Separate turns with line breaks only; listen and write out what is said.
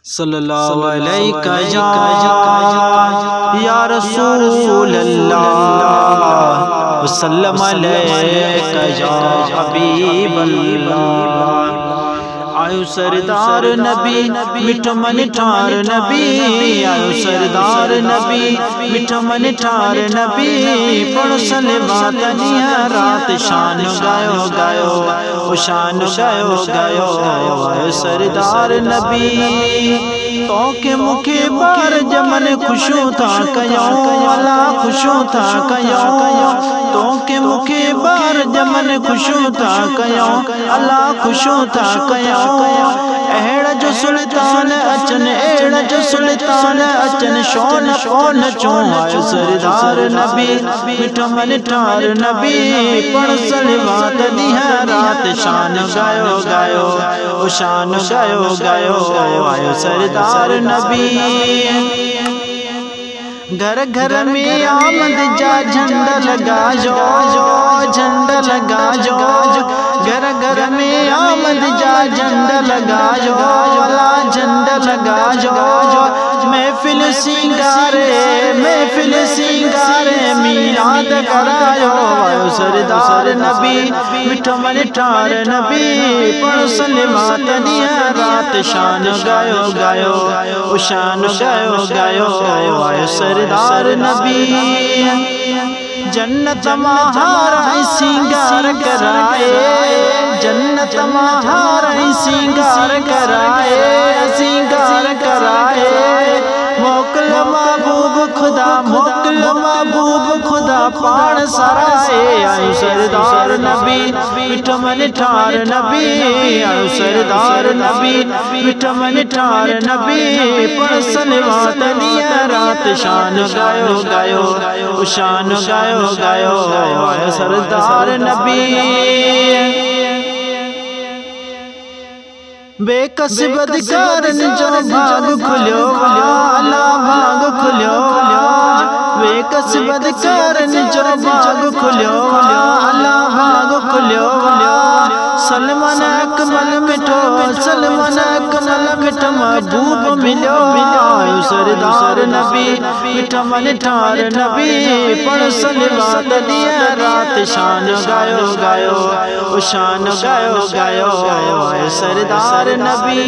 सल्लल्लाहु अलैका या रसूल अल्लाह वसल्लम अलैका या हबीब अल्लाह। आयो सरदार नबी मिठो मन ठार नबी, आयो सरदार नबी मिठो मन ठार नबी। पढ़ो सलवात रात शान गायो गायो ओ शान गायो गायो। आयो सरदार नबी तो के मुखे बार जमन खुशो था कयो वाला खुशो था कयो। तो के मुखे बार जमन खुशो था कयो अल्लाह खुशो था कयो। अहड़ा जो सुल्तान अचन अहड़ा जो सुल्तान अचन शोन फोन चो। आयो सरदार नबी मिठो मन ठार नबी। पढ़ सलवात रात शान गायो गायो ओ शान गायो गायो। आयो सरदार नबी घर घर में आमद जा झंडा लगा जो झंडा लगा जो। घर घर में आमद जा झंडा लगा जो वाला झंडा लगा जो। महफिल सिंगारे मीलाद करायो। आयो सरदार नबी मिठो मन ठार नबी। पढ़ो सलवात रात शान गायो गायो ओ शान गायो गायो। आयो सरदार नबी जन्नत महार सिंगार कराए, जन्नत महार सिंगार कराए सिंगार कराए। मोकल महबूब खुदा मोकल महबूब खुदा पान सराए। आयो सरदार नबी मिठो मन ठार नबी। आयो सरदार नबी मिठो मन ठार नबी। पढ़ सलवात रात शान गायो गायो ओ शान गायो गायो। आयो सरदार नबी बेकस बदकारन जो भाग खुल्यो अल्लाह भाग खुल्यो। बेकस बदकारन जो भाग खुल्यो अल्लाह भाग खुल्यो। सलमान अकमल मिठो सलमान अकमल मिठो महबूब मिलो। आयो सरदार नबी मिठो मन ठार नबी। पढ़ सलवात रात शान गायो गायो ओ शान गायो गायो। आयो सरदार नबी।